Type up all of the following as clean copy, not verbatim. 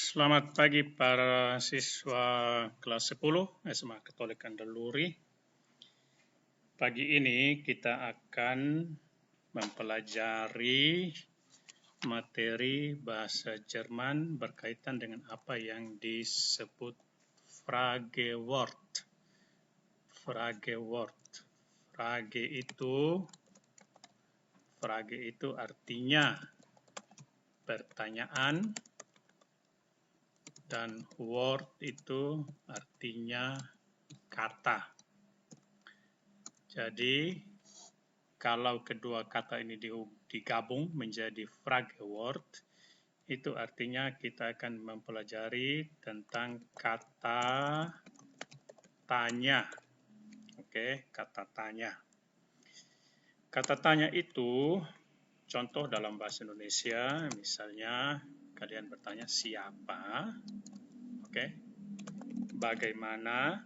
Selamat pagi para siswa kelas 10 SMA Katolik Kandaluri. Pagi ini kita akan mempelajari materi bahasa Jerman berkaitan dengan apa yang disebut Fragewort. Frage itu artinya pertanyaan, dan word itu artinya kata. Jadi, kalau kedua kata ini digabung menjadi Fragewort, itu artinya kita akan mempelajari tentang kata tanya. Oke, kata tanya. Kata tanya itu contoh dalam bahasa Indonesia, misalnya kalian bertanya siapa, oke, bagaimana,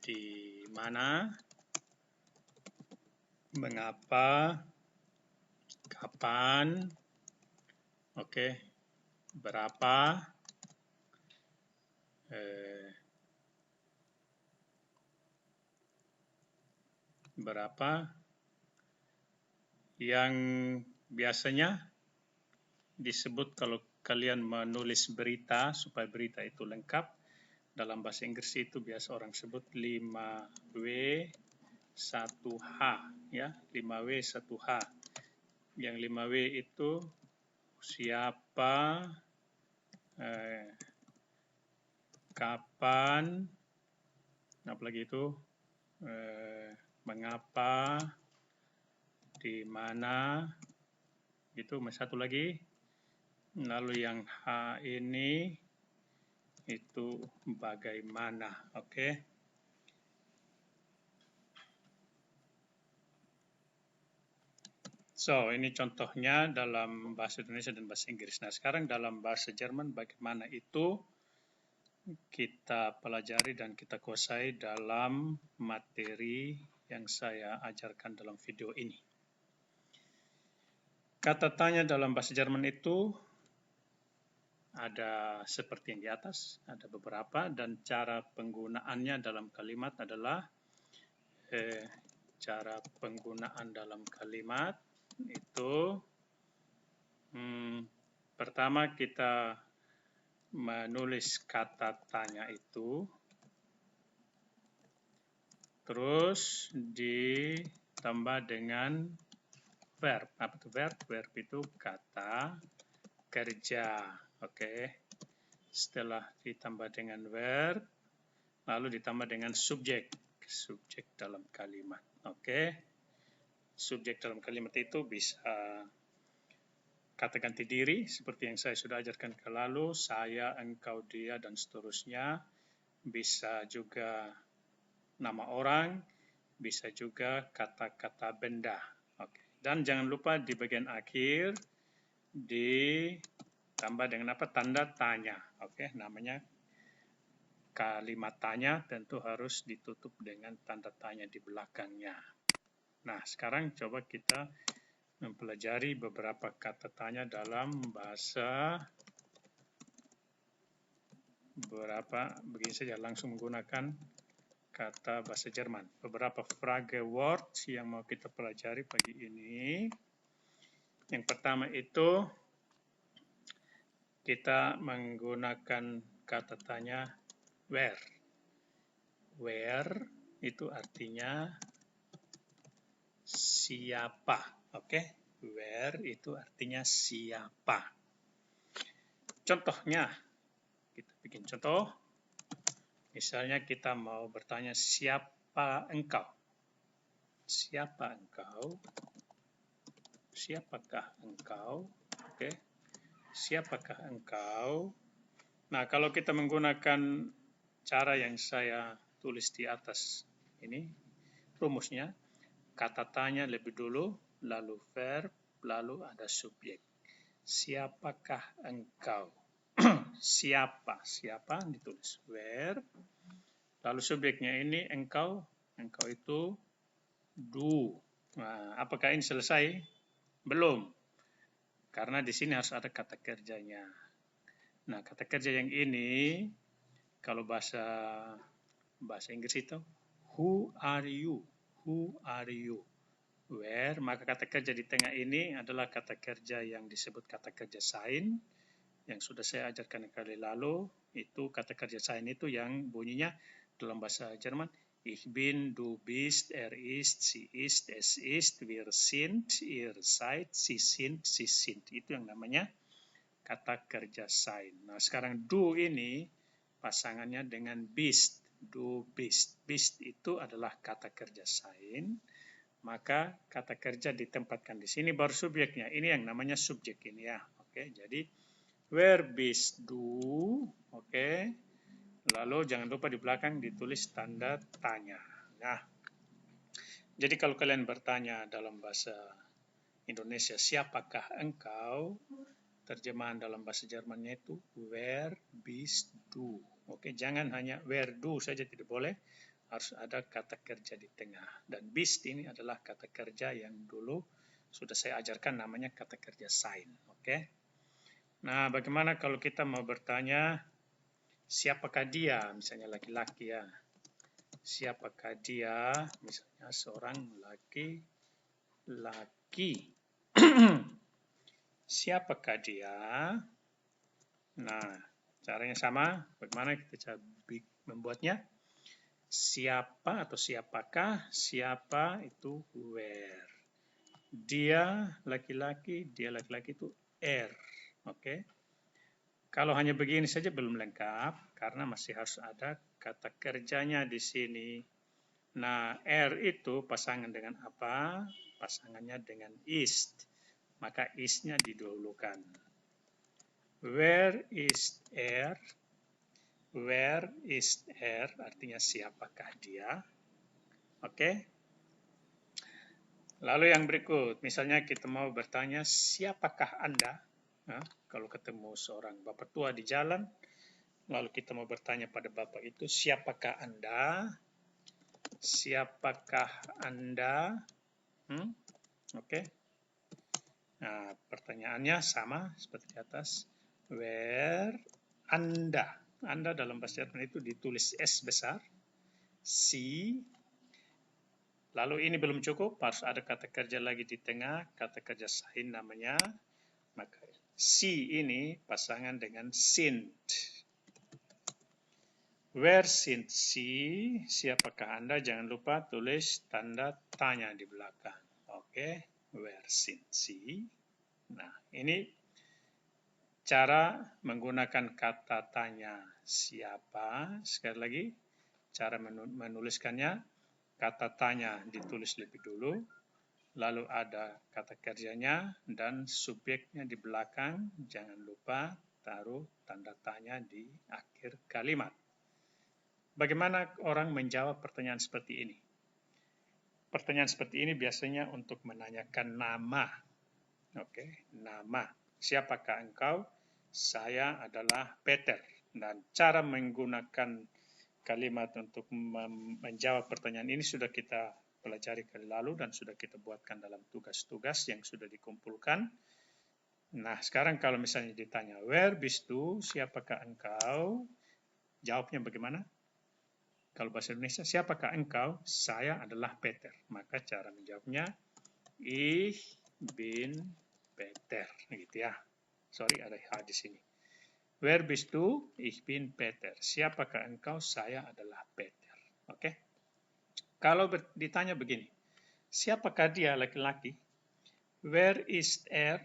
di mana, mengapa, kapan, oke, berapa, yang biasanya disebut kalau kalian menulis berita, supaya berita itu lengkap, dalam bahasa Inggris itu biasa orang sebut 5W1H, ya, 5W 1H. Yang 5W itu siapa, kapan, apalagi itu, mengapa, di mana, itu satu lagi. Lalu yang H ini itu bagaimana, oke. So, ini contohnya dalam bahasa Indonesia dan bahasa Inggris. Nah, sekarang dalam bahasa Jerman bagaimana itu kita pelajari dan kita kuasai dalam materi yang saya ajarkan dalam video ini. Kata tanya dalam bahasa Jerman itu ada seperti yang di atas, ada beberapa, dan cara penggunaannya dalam kalimat adalah cara penggunaan dalam kalimat itu pertama kita menulis kata tanya itu, terus ditambah dengan verb. Apa itu verb? Verb itu kata kerja, oke. Setelah ditambah dengan verb, lalu ditambah dengan subjek dalam kalimat, oke. Subjek dalam kalimat itu bisa kata ganti diri, seperti yang saya sudah ajarkan ke lalu, saya, engkau, dia, dan seterusnya. Bisa juga nama orang, bisa juga kata-kata benda. Oke. Dan jangan lupa di bagian akhir ditambah dengan apa? Tanda tanya. Oke, namanya kalimat tanya tentu harus ditutup dengan tanda tanya di belakangnya. Nah, sekarang coba kita mempelajari beberapa kata tanya dalam bahasa begini saja, langsung menggunakan kata bahasa Jerman. Beberapa Fragewort yang mau kita pelajari pagi ini. Yang pertama itu kita menggunakan kata tanya where. Where itu artinya siapa, oke? Where itu artinya siapa. Contohnya, kita bikin contoh. Misalnya kita mau bertanya siapa engkau? Siapa engkau? Siapakah engkau? Oke. Siapakah engkau? Nah, kalau kita menggunakan cara yang saya tulis di atas ini, rumusnya, kata tanya lebih dulu, lalu verb, lalu ada subjek. Siapakah engkau? Siapa ditulis where, lalu subjeknya ini engkau itu du. Nah, apakah ini selesai? Belum. Karena di sini harus ada kata kerjanya. Nah, kata kerja yang ini, kalau bahasa Inggris itu, who are you? Who are you? Where, maka kata kerja di tengah ini adalah kata kerja yang disebut kata kerja sein, yang sudah saya ajarkan kali lalu. Itu kata kerja sein itu yang bunyinya dalam bahasa Jerman, ich bin, du bist, er ist, sie ist, es ist, wir sind, ihr seid, sie sind, sie sind. Itu yang namanya kata kerja sein. Nah, sekarang do ini pasangannya dengan bist. Do bist. Bist itu adalah kata kerja sein. Maka kata kerja ditempatkan di sini baru subjeknya. Ini yang namanya subjek ini ya. Oke, jadi where bist du? Oke. Lalu jangan lupa di belakang ditulis tanda tanya. Nah, jadi kalau kalian bertanya dalam bahasa Indonesia, siapakah engkau? Terjemahan dalam bahasa Jermannya itu where bist du. Oke, jangan hanya where do saja, tidak boleh. Harus ada kata kerja di tengah. Dan bist ini adalah kata kerja yang dulu sudah saya ajarkan, namanya kata kerja sein. Oke. Nah, bagaimana kalau kita mau bertanya siapakah dia? Misalnya laki-laki ya. Siapakah dia? Misalnya seorang laki-laki. Siapakah dia? Nah, caranya sama. Bagaimana kita membuatnya? Siapa atau siapakah? Siapa itu where. Dia laki-laki itu er. Oke. Kalau hanya begini saja belum lengkap, karena masih harus ada kata kerjanya di sini. Nah, er itu pasangan dengan apa? Pasangannya dengan ist. Maka is-nya didahulukan. Where is er? Where is er? Artinya siapakah dia? Oke. Lalu yang berikut, misalnya kita mau bertanya, siapakah Anda? Nah, kalau ketemu seorang bapak tua di jalan, lalu kita mau bertanya pada bapak itu, siapakah Anda? Siapakah Anda? Oke. Nah, pertanyaannya sama seperti di atas. Where Anda? Anda dalam bahasa Jerman itu ditulis S besar. Si. Lalu ini belum cukup, harus ada kata kerja lagi di tengah, kata kerja sein namanya. Maka si ini pasangan dengan sind. Where sind Sie? Siapakah Anda? Jangan lupa tulis tanda tanya di belakang. Oke. Where sind Sie? Nah, ini cara menggunakan kata tanya siapa. Sekali lagi, cara menuliskannya, kata tanya ditulis lebih dulu, lalu ada kata kerjanya dan subjeknya di belakang. Jangan lupa taruh tanda tanya di akhir kalimat. Bagaimana orang menjawab pertanyaan seperti ini? Pertanyaan seperti ini biasanya untuk menanyakan nama. Oke, nama. Siapakah engkau? Saya adalah Peter. Dan cara menggunakan kalimat untuk menjawab pertanyaan ini sudah kita pelajari kali lalu dan sudah kita buatkan dalam tugas-tugas yang sudah dikumpulkan. Nah, sekarang kalau misalnya ditanya, where bist du? Siapakah engkau? Jawabnya bagaimana? Kalau bahasa Indonesia, siapakah engkau? Saya adalah Peter. Maka cara menjawabnya, ich bin Peter. Gitu ya. Sorry, ada H di sini. Where bist du? Ich bin Peter. Siapakah engkau? Saya adalah Peter. Oke? Kalau ditanya begini, siapakah dia laki-laki? Where is er?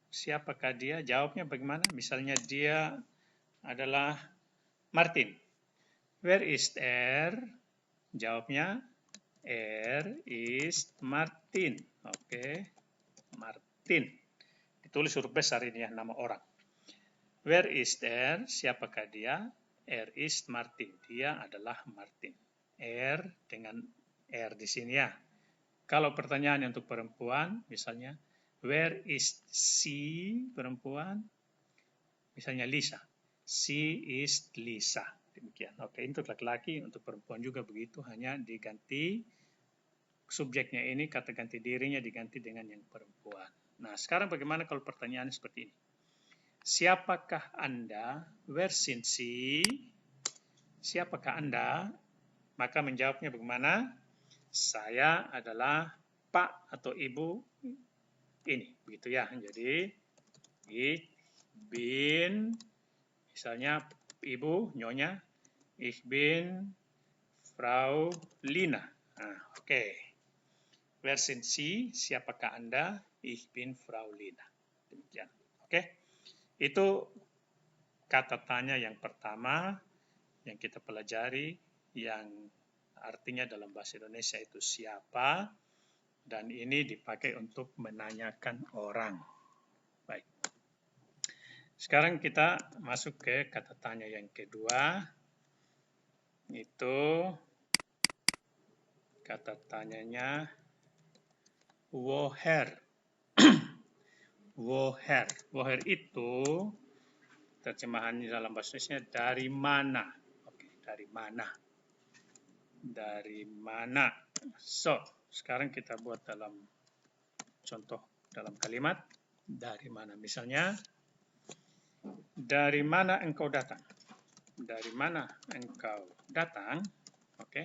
Siapakah dia? Jawabnya bagaimana? Misalnya dia adalah Martin. Where is er? Jawabnya, er is Martin. Oke, Martin. Ditulis huruf besar ini ya, nama orang. Where is er? Siapakah dia? Er is Martin. Dia adalah Martin. Er dengan er di sini ya. Kalau pertanyaan untuk perempuan, misalnya, where is she perempuan? Misalnya Lisa. She is Lisa. Demikian. Oke, untuk laki-laki, untuk perempuan juga begitu, hanya diganti subjeknya ini kata ganti dirinya diganti dengan yang perempuan. Nah, sekarang bagaimana kalau pertanyaannya seperti ini? Siapakah Anda? Where since she? Siapakah Anda? Maka menjawabnya bagaimana? Saya adalah Pak atau Ibu ini, begitu ya. Jadi, ich bin, misalnya Ibu, Nyonya, ich bin Frau Lina. Nah, oke. Wer sind Sie? Siapakah Anda? Ich bin Frau Lina. Demikian. Oke. Itu kata tanya yang pertama yang kita pelajari, yang artinya dalam bahasa Indonesia itu siapa, dan ini dipakai untuk menanyakan orang. Baik. Sekarang kita masuk ke kata tanya yang kedua. Itu kata tanyanya woher. Woher. Woher itu terjemahannya dalam bahasa Indonesia dari mana. Oke, dari mana. Dari mana. So, sekarang kita buat dalam contoh dalam kalimat dari mana. Misalnya, dari mana engkau datang? Dari mana engkau datang? Oke.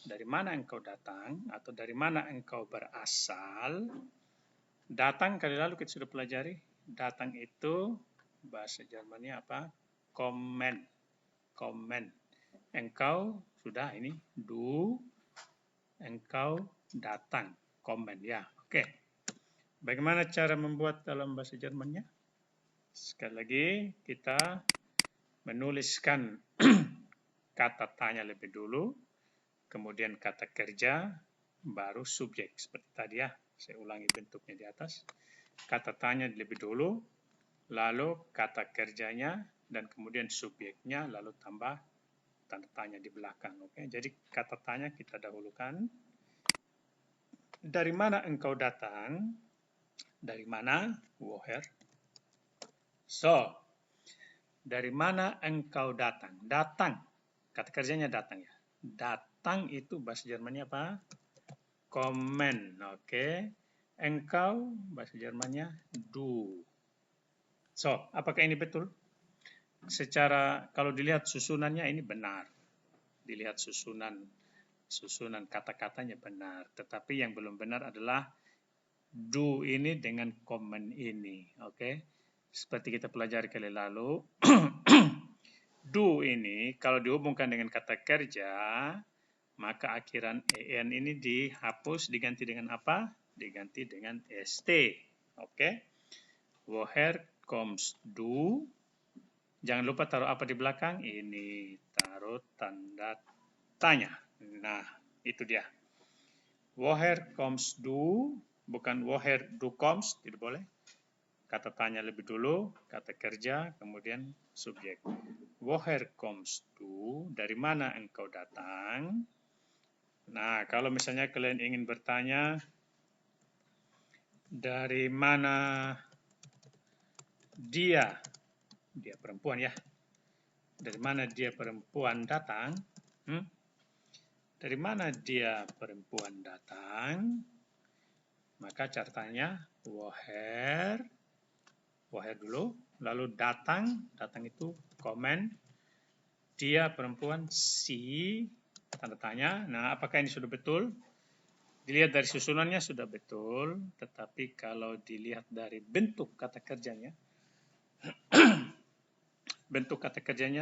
Dari mana engkau datang atau dari mana engkau berasal? Datang kali lalu kita sudah pelajari. Datang itu bahasa Jermannya apa? Kommen. Kommen. Engkau sudah ini du. Engkau datang. Kommen ya. Oke. Bagaimana cara membuat dalam bahasa Jermannya? Sekali lagi kita menuliskan kata tanya lebih dulu, kemudian kata kerja, baru subjek. Seperti tadi ya, saya ulangi bentuknya di atas. Kata tanya lebih dulu, lalu kata kerjanya, dan kemudian subjeknya, lalu tambah tanda tanya di belakang. Oke, jadi kata tanya kita dahulukan. Dari mana engkau datang? Dari mana? Woher. So, dari mana engkau datang? Datang. Kata kerjanya datang ya. Datang itu bahasa Jermannya apa? Kommen. Oke. Engkau bahasa Jermannya du. So, apakah ini betul? Secara kalau dilihat susunannya ini benar. Dilihat susunan kata-katanya benar. Tetapi yang belum benar adalah do ini dengan kommen ini. Oke. Seperti kita pelajari kali lalu. Do ini kalau dihubungkan dengan kata kerja, maka akhiran en ini dihapus, diganti dengan apa? Diganti dengan st. Oke. Woher comes du? Jangan lupa taruh apa di belakang? Ini taruh tanda tanya. Nah, itu dia. Woher comes du? Bukan woher du comes, tidak boleh. Kata tanya lebih dulu, kata kerja, kemudian subjek. Woher comes du? Dari mana engkau datang? Nah, kalau misalnya kalian ingin bertanya, dari mana dia perempuan ya, dari mana dia perempuan datang? Dari mana dia perempuan datang? Maka caranya woher dulu, lalu datang itu komen, dia perempuan, si, tanda tanya. Nah, apakah ini sudah betul? Dilihat dari susunannya sudah betul, tetapi kalau dilihat dari bentuk kata kerjanya,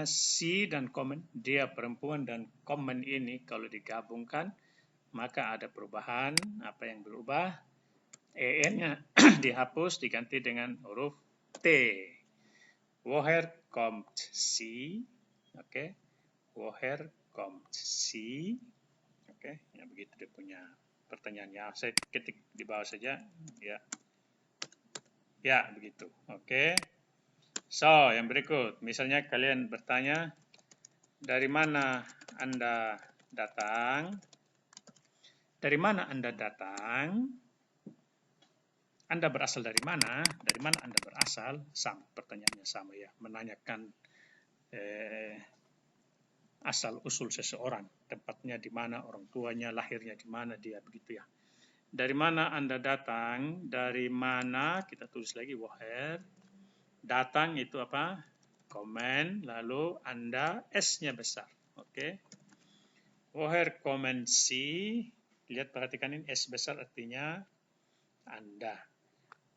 si dan komen, dia perempuan dan komen ini kalau digabungkan, maka ada perubahan. Apa yang berubah? En-nya dihapus, diganti dengan huruf T. Woher kommt sie? Oke. Woher kommt sie? Oke, ya begitu dia punya pertanyaannya. Saya ketik di bawah saja, ya. Ya, begitu. Oke. So, yang berikut, misalnya kalian bertanya, dari mana Anda datang? Dari mana Anda datang? Anda berasal dari mana? Dari mana Anda berasal? Sama, pertanyaannya sama ya. Menanyakan asal-usul seseorang, tempatnya di mana, orang tuanya, lahirnya di mana dia, begitu ya. Dari mana Anda datang? Dari mana? Kita tulis lagi woher. Datang itu apa? Komen, lalu Anda S-nya besar. Oke. Woher kommen Sie? Lihat, perhatikan ini S besar artinya Anda.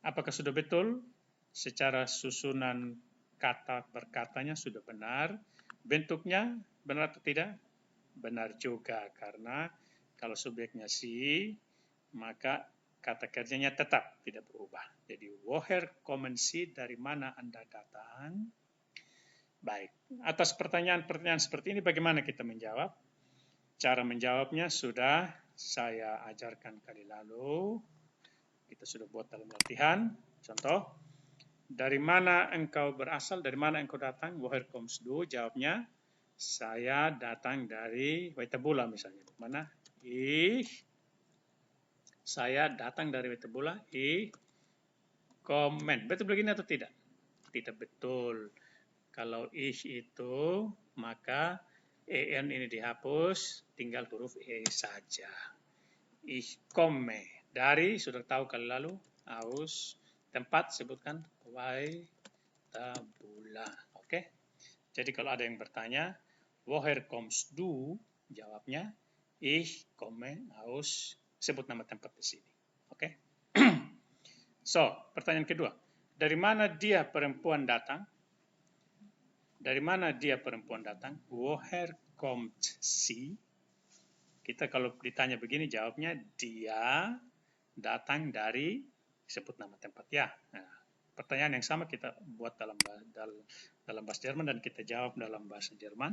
Apakah sudah betul? Secara susunan kata perkatanya sudah benar. Bentuknya benar atau tidak? Benar juga, karena kalau subjeknya Sie, maka kata kerjanya tetap tidak berubah. Jadi woher kommen Sie, dari mana Anda datang? Baik, atas pertanyaan-pertanyaan seperti ini bagaimana kita menjawab? Cara menjawabnya sudah saya ajarkan kali lalu. Kita sudah buat dalam latihan. Contoh, dari mana engkau berasal? Dari mana engkau datang? Woher kommst du? Jawabnya, saya datang dari Wetabula misalnya. Mana? Saya datang dari Wetabula. Komen. Betul begini atau tidak? Tidak betul. Kalau itu, maka en ini dihapus, tinggal huruf e saja. Ich komme. Dari, sudah tahu kali lalu, aus. Tempat, sebutkan Wetabula. Oke? Jadi kalau ada yang bertanya, woher kommst du? Jawabnya, ich komme aus. Sebut nama tempat di sini. Oke? So, pertanyaan kedua. Dari mana dia perempuan datang? Dari mana dia perempuan datang? Woher kommt sie? Kita kalau ditanya begini jawabnya, dia datang dari, sebut nama tempat ya. Nah, pertanyaan yang sama kita buat dalam bahasa Jerman dan kita jawab dalam bahasa Jerman.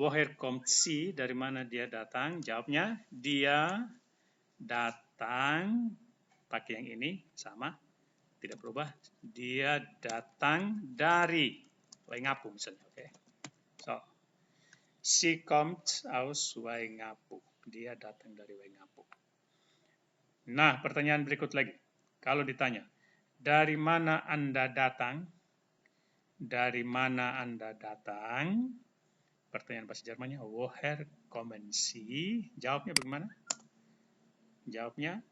Woher kommt sie? Dari mana dia datang? Jawabnya, dia datang, pakai yang ini, sama, tidak berubah. Dia datang dari Waingapu misalnya, oke. So, sie kommt aus Waingapu. Dia datang dari Waingapu. Nah, pertanyaan berikut lagi. Kalau ditanya, dari mana Anda datang? Dari mana Anda datang? Pertanyaan bahasa Jermannya, woher kommen Sie? Jawabnya bagaimana? Jawabnya,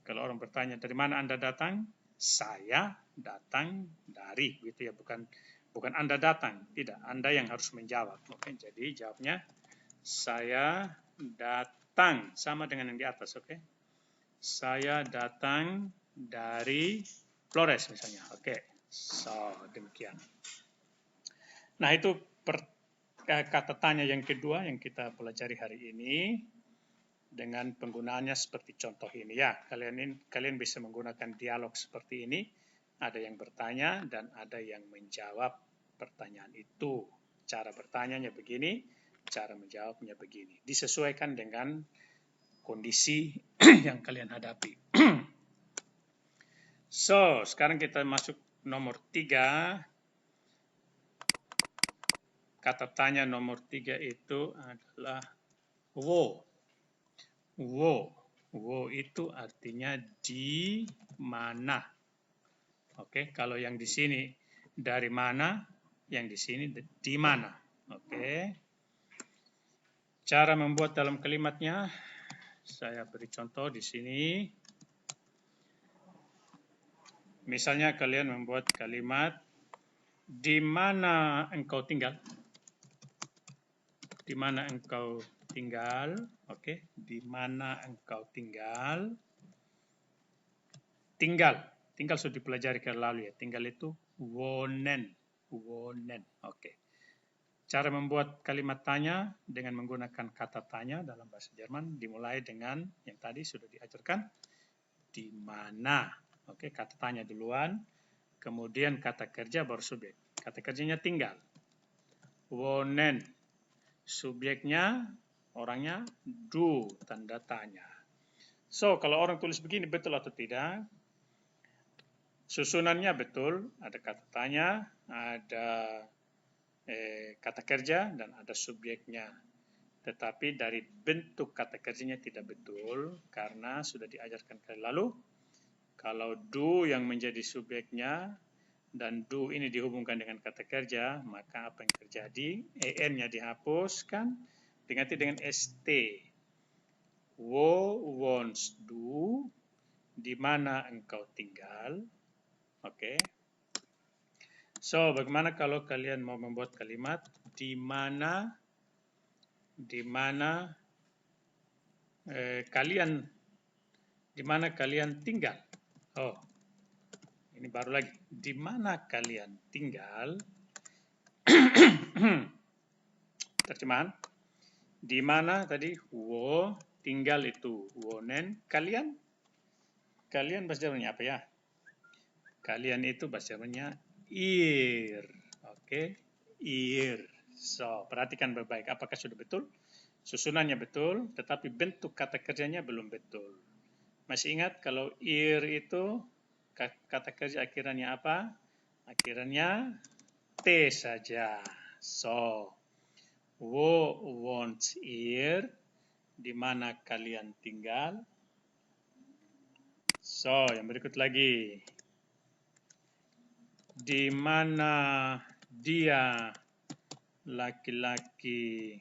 kalau orang bertanya, dari mana Anda datang? Saya datang dari, gitu ya, bukan Anda datang, tidak, Anda yang harus menjawab. Oke, jadi jawabnya saya datang, sama dengan yang di atas, oke. Saya datang dari Flores misalnya, oke. So, demikian. Nah, itu kata tanya yang kedua yang kita pelajari hari ini dengan penggunaannya seperti contoh ini ya. Kalian bisa menggunakan dialog seperti ini. Ada yang bertanya dan ada yang menjawab pertanyaan itu. Cara bertanyanya begini, cara menjawabnya begini. Disesuaikan dengan kondisi yang kalian hadapi. So, sekarang kita masuk nomor 3. Kata tanya nomor 3 itu adalah wo. Wo itu artinya di mana. Oke, kalau yang di sini dari mana, yang di sini di mana. Oke. Cara membuat dalam kalimatnya, saya beri contoh di sini. Misalnya kalian membuat kalimat, di mana engkau tinggal? Di mana engkau tinggal? Oke, di mana engkau tinggal? Tinggal sudah dipelajari ke lalu ya. Tinggal itu wohnen. Oke. Cara membuat kalimat tanya dengan menggunakan kata tanya dalam bahasa Jerman dimulai dengan yang tadi sudah diajarkan. Di mana? Oke, kata tanya duluan. Kemudian kata kerja baru subjek. Kata kerjanya tinggal. Wohnen. Subjeknya, orangnya du, tanda tanya. So, kalau orang tulis begini betul atau tidak? Susunannya betul, ada kata tanya, ada kata kerja, dan ada subjeknya. Tetapi dari bentuk kata kerjanya tidak betul, karena sudah diajarkan kali lalu, kalau do yang menjadi subjeknya, dan do ini dihubungkan dengan kata kerja, maka apa yang terjadi? En-nya dihapuskan, diganti dengan st. Wo wants do, di mana engkau tinggal. Oke. So, bagaimana kalau kalian mau membuat kalimat di mana kalian tinggal? Oh, ini baru lagi. Di mana kalian tinggal? Terjemahan. Di mana tadi? Wo, tinggal itu wonen. Kalian bahasa Jermannya apa ya? Kalian itu bahasa Jermannya ihr. Oke, ihr. So, perhatikan baik-baik. Apakah sudah betul? Susunannya betul, tetapi bentuk kata kerjanya belum betul. Masih ingat kalau ihr itu kata kerja akhirannya apa? Akhirannya T saja. So, wo wants ihr, di mana kalian tinggal? So, yang berikut lagi. Di mana dia laki-laki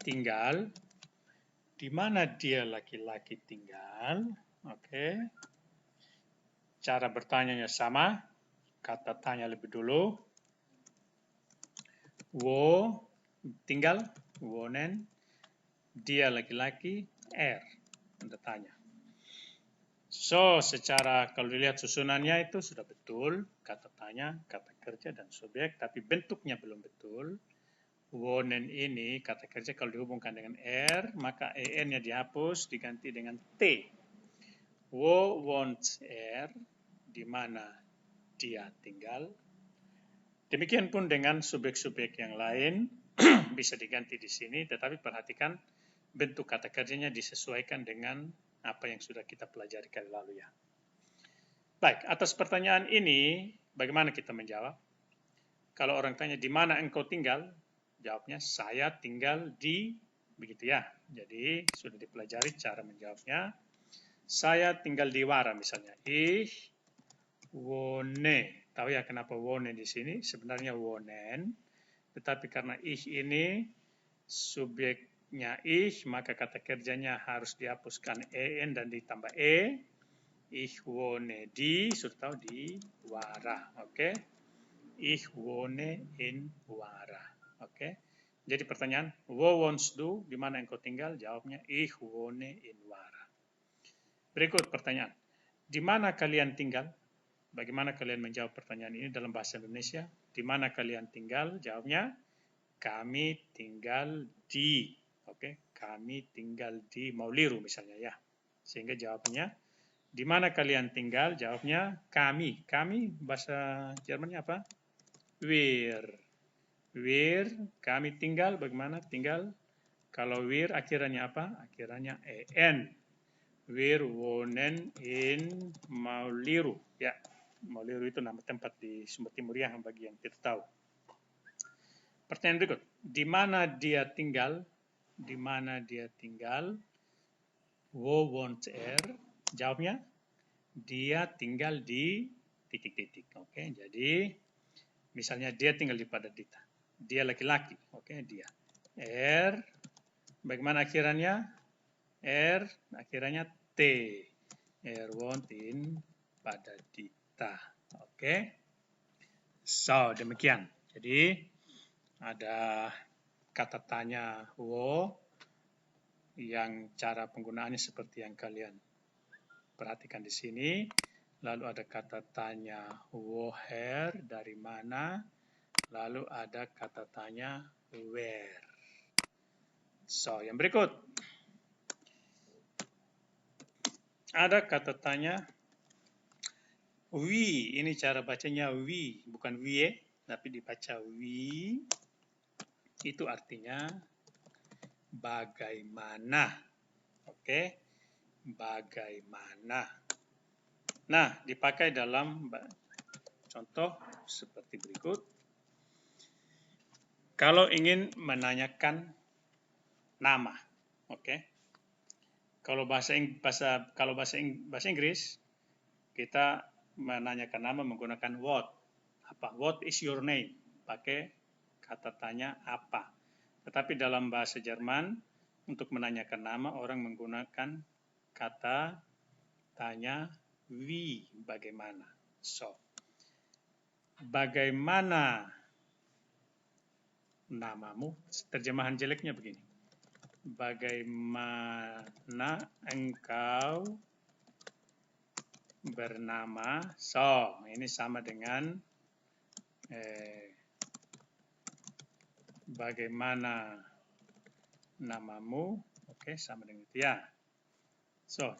tinggal? Di mana dia laki-laki tinggal? Oke. Cara bertanyanya sama. Kata tanya lebih dulu. Wo, tinggal. Wonen. Dia laki-laki. Tanda tanya. So, secara kalau dilihat susunannya itu sudah betul. Kata tanya, kata kerja, dan subjek. Tapi bentuknya belum betul. Wonen ini kata kerja kalau dihubungkan dengan maka en-nya dihapus diganti dengan t. Wo wants di mana dia tinggal. Demikian pun dengan subjek-subjek yang lain bisa diganti di sini, tetapi perhatikan bentuk kata kerjanya disesuaikan dengan apa yang sudah kita pelajari kali lalu ya. Baik, atas pertanyaan ini bagaimana kita menjawab? Kalau orang tanya di mana engkau tinggal? Jawabnya, saya tinggal di, begitu ya. Jadi, sudah dipelajari cara menjawabnya. Saya tinggal di Wara misalnya. Ich wohne. Tahu ya kenapa wohne di sini? Sebenarnya wohnen. Tetapi karena ich ini subjeknya ich, maka kata kerjanya harus dihapuskan en dan ditambah e. Ich wohne di, sudah tahu di Wara. Oke. Ich wohne in Wara. Oke. Jadi pertanyaan, wo wants do, di mana engkau tinggal? Jawabnya, ich wohne in Wara. Berikut pertanyaan, di mana kalian tinggal? Bagaimana kalian menjawab pertanyaan ini dalam bahasa Indonesia? Di mana kalian tinggal? Jawabnya, kami tinggal di. Oke, kami tinggal di Mauliru misalnya ya. Sehingga jawabannya, di mana kalian tinggal? Jawabnya, kami. Kami bahasa Jermannya apa? Wir. Wir, kami tinggal, bagaimana tinggal? Kalau wir akhirannya apa? Akhirannya en. Wir wohnen in Mauliru. Ya, Mauliru itu nama tempat di Sumber Timur ya, bagi yang tidak tahu. Pertanyaan berikut, di mana dia tinggal? Di mana dia tinggal? Wo wohnt Jawabnya, dia tinggal di titik-titik. Oke, jadi misalnya dia tinggal di Padadita. Dia laki-laki, oke, dia. Bagaimana akhirannya? Akhirannya T. Wohnt in Padadita. Oke. So, demikian. Jadi, ada kata tanya wo, yang cara penggunaannya seperti yang kalian perhatikan di sini. Lalu ada kata tanya woher, dari mana. Lalu ada kata tanya where. So, yang berikut. Ada kata tanya we. Ini cara bacanya we, bukan wie, tapi dibaca we. Itu artinya bagaimana. Oke, bagaimana. Nah, dipakai dalam contoh seperti berikut. Kalau ingin menanyakan nama, oke. Kalau bahasa Inggris, kita menanyakan nama menggunakan what. Apa? What is your name? Pakai kata tanya apa. Tetapi dalam bahasa Jerman, untuk menanyakan nama, orang menggunakan kata tanya wie, bagaimana. So, bagaimana namamu? Terjemahan jeleknya begini. Bagaimana engkau bernama? So, ini sama dengan bagaimana namamu? Oke, sama dengan itu ya. So,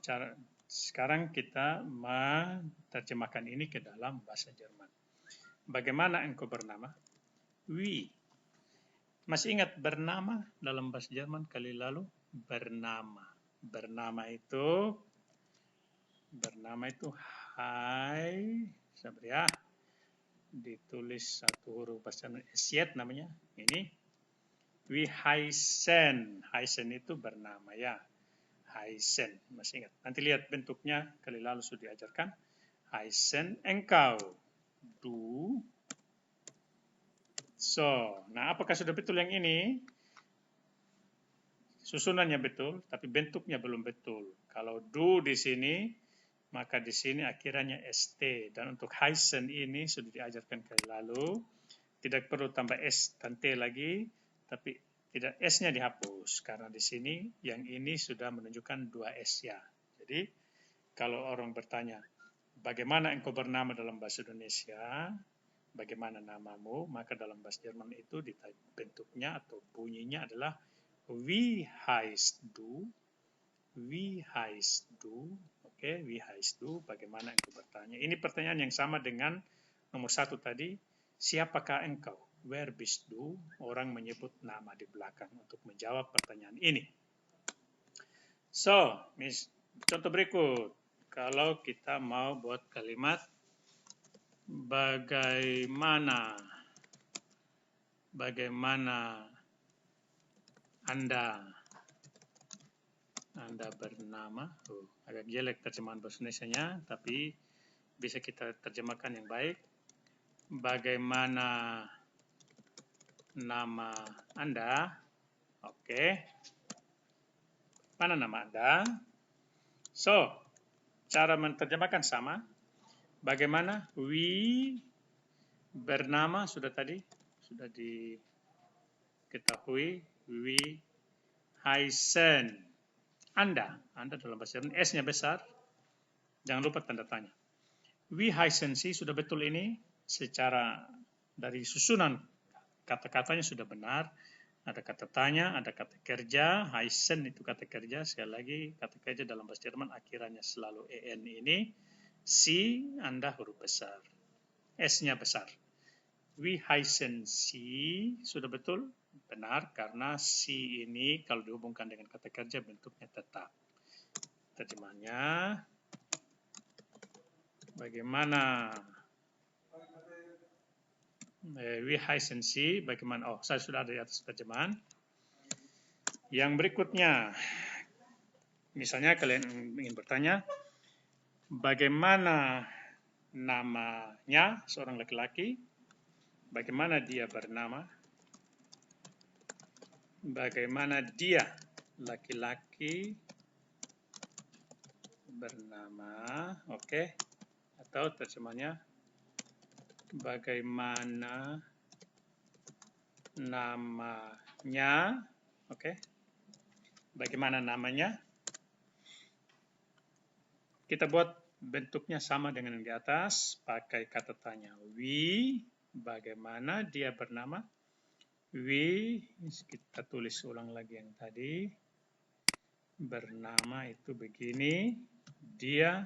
sekarang kita menerjemahkan ini ke dalam bahasa Jerman. Bagaimana engkau bernama? Wie. Masih ingat bernama dalam bahasa Jerman kali lalu? Bernama. Bernama itu hai, sabar ya. Ditulis satu huruf bahasa Siet namanya. Ini wie heißen. Heißen itu bernama ya. Heißen, masih ingat. Nanti lihat bentuknya, kali lalu sudah diajarkan. Heißen engkau. Du. So, nah apakah sudah betul yang ini? Susunannya betul, tapi bentuknya belum betul. Kalau du di sini, maka di sini akhirannya ST. Dan untuk heißen ini sudah diajarkan kali lalu. Tidak perlu tambah S dan T lagi, tapi tidak S-nya dihapus. Karena di sini yang ini sudah menunjukkan 2S ya. Jadi, kalau orang bertanya, bagaimana engkau bernama dalam bahasa Indonesia? Bagaimana namamu? Maka dalam bahasa Jerman itu bentuknya atau bunyinya adalah wie heißt du? Wie heißt du? Oke, wie heißt du? Bagaimana engkau bertanya? Ini pertanyaan yang sama dengan nomor 1 tadi. Siapakah engkau? Wer bist du? Orang menyebut nama di belakang untuk menjawab pertanyaan ini. So, contoh berikut. Kalau kita mau buat kalimat bagaimana Anda bernama, agak jelek terjemahan bahasa Indonesianya, tapi bisa kita terjemahkan yang baik. Bagaimana nama Anda? Oke. Mana nama Anda? So, cara menerjemahkan sama. Bagaimana? Wie bernama sudah tadi, sudah diketahui. Wie heißen. Anda dalam bahasa Jerman, S-nya besar. Jangan lupa tanda tanya. Wie heißen Sie, sudah betul ini. Secara dari susunan kata-katanya sudah benar. Ada kata tanya, ada kata kerja. Heißen itu kata kerja. Sekali lagi, kata kerja dalam bahasa Jerman akhirannya selalu EN ini. Si, Anda huruf besar. S-nya besar. Wie heißen Sie, sudah betul? Benar, karena si ini kalau dihubungkan dengan kata kerja bentuknya tetap. Terjemahannya, bagaimana wie heißen Sie, bagaimana, saya sudah ada di atas terjemahan. Yang berikutnya, misalnya kalian ingin bertanya, bagaimana namanya seorang laki-laki, bagaimana dia bernama, bagaimana dia laki-laki bernama, oke. Atau terjemahnya, bagaimana namanya, oke. Bagaimana namanya? Kita buat bentuknya sama dengan yang di atas, pakai kata tanya. Wie, bagaimana dia bernama? Wie, kita tulis ulang lagi yang tadi. Bernama itu begini, dia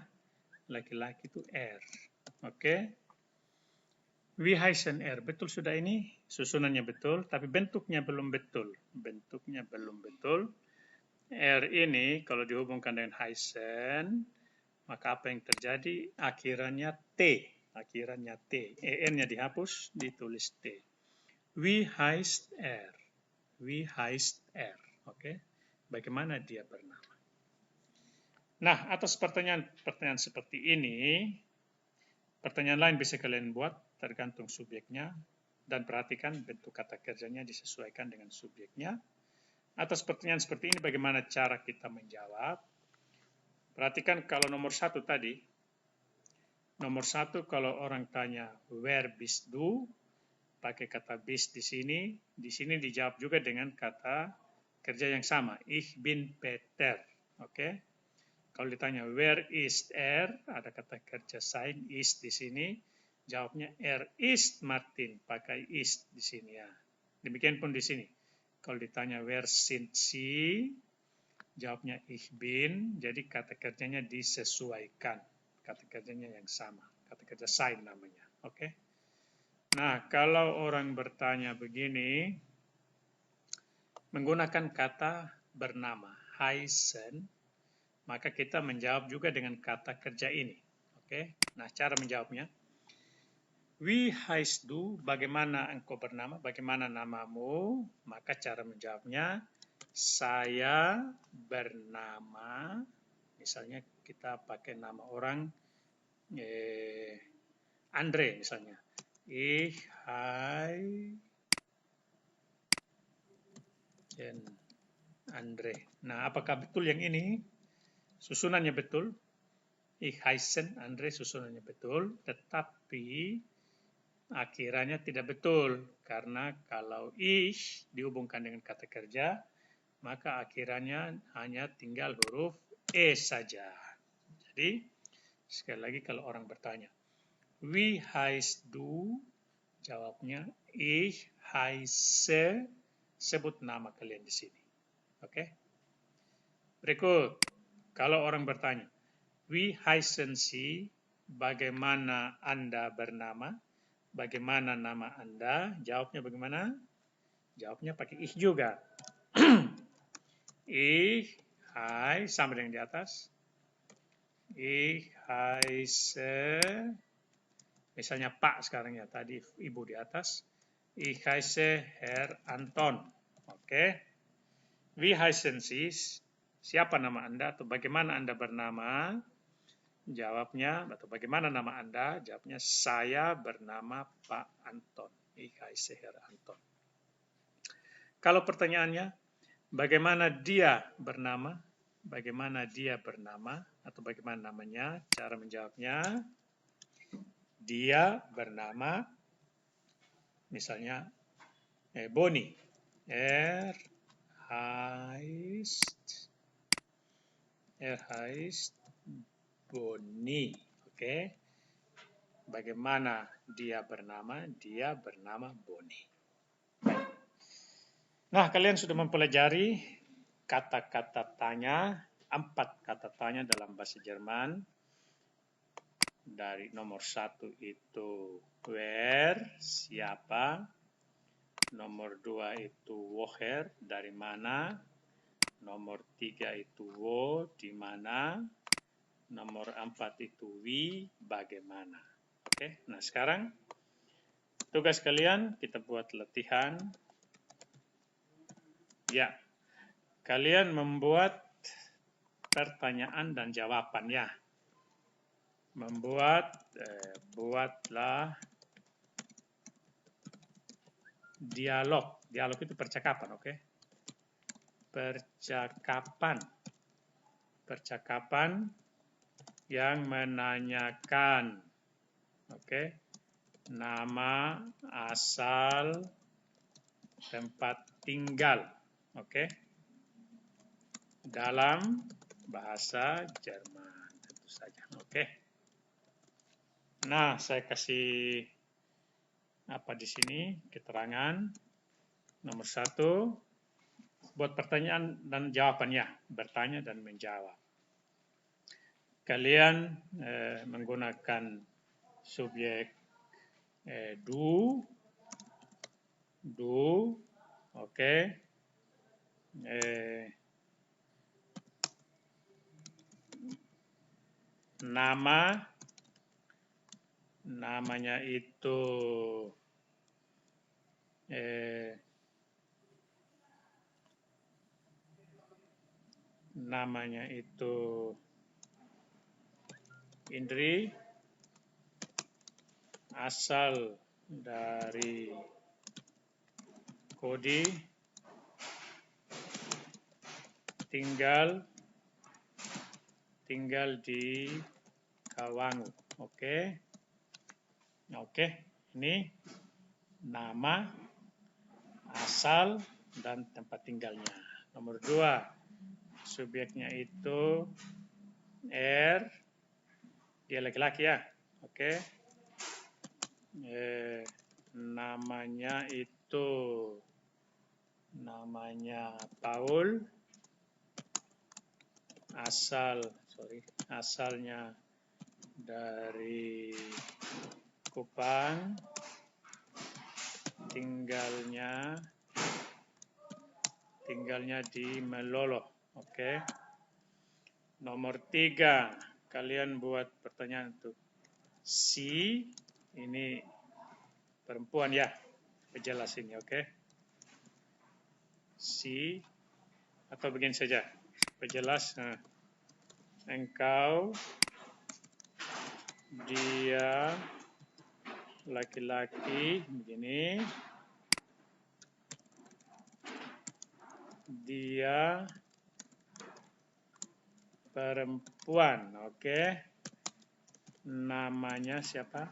laki-laki itu oke. Wie heißen betul sudah ini, susunannya betul, tapi bentuknya belum betul. Bentuknya belum betul. Ini kalau dihubungkan dengan heißen, maka apa yang terjadi? Akhirannya T. Akhirannya T. EN-nya dihapus, ditulis T. Wie heißt Wie heißt oke. Bagaimana dia bernama? Nah, atas pertanyaan seperti ini, Pertanyaan lain bisa kalian buat, tergantung subjeknya, dan perhatikan bentuk kata kerjanya disesuaikan dengan subjeknya. Atas pertanyaan seperti ini, bagaimana cara kita menjawab? Perhatikan kalau nomor 1 tadi, nomor 1 kalau orang tanya where bis do, pakai kata bis di sini dijawab juga dengan kata kerja yang sama, ich bin Peter, oke? Kalau ditanya where is er, ada kata kerja sein is di sini, jawabnya er ist Martin, pakai ist di sini ya. Demikian pun di sini. Kalau ditanya where sind Sie, jawabnya ich bin, jadi kata kerjanya disesuaikan. Kata kerjanya yang sama, kata kerja sein namanya, oke? Nah, kalau orang bertanya begini, menggunakan kata bernama, heißen, maka kita menjawab juga dengan kata kerja ini. Oke, nah cara menjawabnya. Wie heißt du? Bagaimana engkau bernama? Bagaimana namamu? Maka cara menjawabnya, saya bernama, misalnya kita pakai nama orang, Andre misalnya. Ich heißen Andre. Nah, apakah betul yang ini? Susunannya betul. Ich heißen Andre, susunannya betul, tetapi akhirannya tidak betul. Karena kalau ich dihubungkan dengan kata kerja, maka akhirannya hanya tinggal huruf E saja. Jadi, sekali lagi kalau orang bertanya, wie heißt du? Jawabnya, ich heiße, sebut nama kalian di sini. Oke? Berikut, kalau orang bertanya, wie heißen Sie? Bagaimana Anda bernama? Bagaimana nama Anda? Jawabnya bagaimana? Jawabnya pakai ich juga. Ich heiße, sama dengan di atas. Ich heiße, misalnya Pak sekarang ya, tadi Ibu di atas. Ich heiße Herr Anton. Oke. Wie heißen Sie? Siapa nama Anda atau bagaimana Anda bernama? Jawabnya, atau bagaimana nama Anda? Jawabnya, saya bernama Pak Anton. Ich heiße Herr Anton. Kalau pertanyaannya, bagaimana dia bernama? Bagaimana dia bernama? Atau bagaimana namanya? Cara menjawabnya, dia bernama, misalnya, Boni. heißt Boni. Oke. Bagaimana dia bernama? Dia bernama Boni. Nah, kalian sudah mempelajari kata-kata tanya, 4 kata tanya dalam bahasa Jerman. Dari nomor 1 itu where, siapa. Nomor 2 itu woher, dari mana. Nomor 3 itu wo, di mana. Nomor 4 itu wie, bagaimana. Oke, nah sekarang tugas kalian kita buat latihan. Ya, kalian membuat pertanyaan dan jawabannya. Buatlah dialog. Dialog itu percakapan, oke? Percakapan yang menanyakan, oke? Nama, asal, tempat tinggal, oke? Dalam bahasa Jerman, tentu saja, oke? Nah, saya kasih apa di sini keterangan nomor 1, buat pertanyaan dan jawabannya, bertanya dan menjawab. Kalian menggunakan subjek do, oke. Namanya itu Indri. asal dari Kodi tinggal di Kawangu. Oke. Ini nama, asal, dan tempat tinggalnya. Nomor 2, subjeknya itu R, dia laki-laki ya. Oke. Namanya Paul. Asalnya dari Kupang, tinggalnya di Melolo. Oke. Nomor 3, kalian buat pertanyaan untuk si, ini perempuan ya, jelas ini. Oke. Si, atau begini saja, perjelas. Engkau, dia laki-laki, begini. Dia perempuan. Oke. Namanya siapa?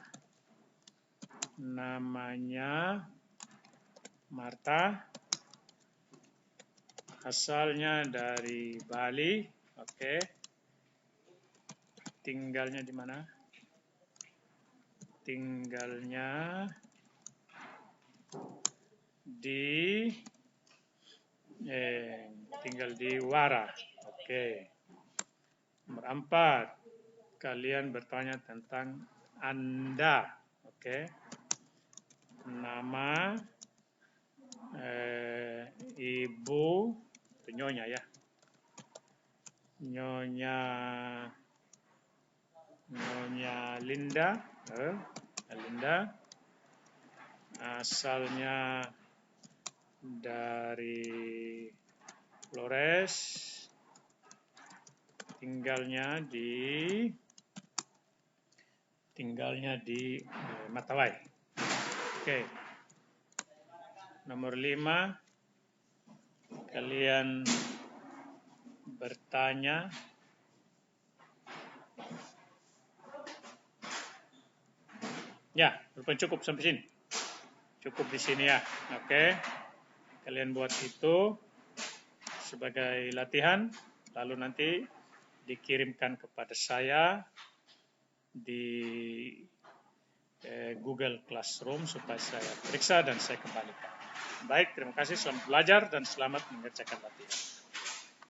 Namanya Marta. Asalnya dari Bali. Oke. Tinggalnya di mana? Tinggalnya tinggal di Wara. Oke. Nomor 4, kalian bertanya tentang Anda. Oke. Nama ibu, Nyonya ya. Nyonya Linda. Linda. Asalnya dari Flores. Tinggalnya di Matawai. Oke. Nomor 5, kalian bertanya ya, cukup sampai sini. Cukup di sini ya. Oke. Kalian buat itu sebagai latihan, lalu nanti dikirimkan kepada saya di Google Classroom supaya saya periksa dan saya kembalikan. Baik, terima kasih, selamat belajar dan selamat mengerjakan latihan.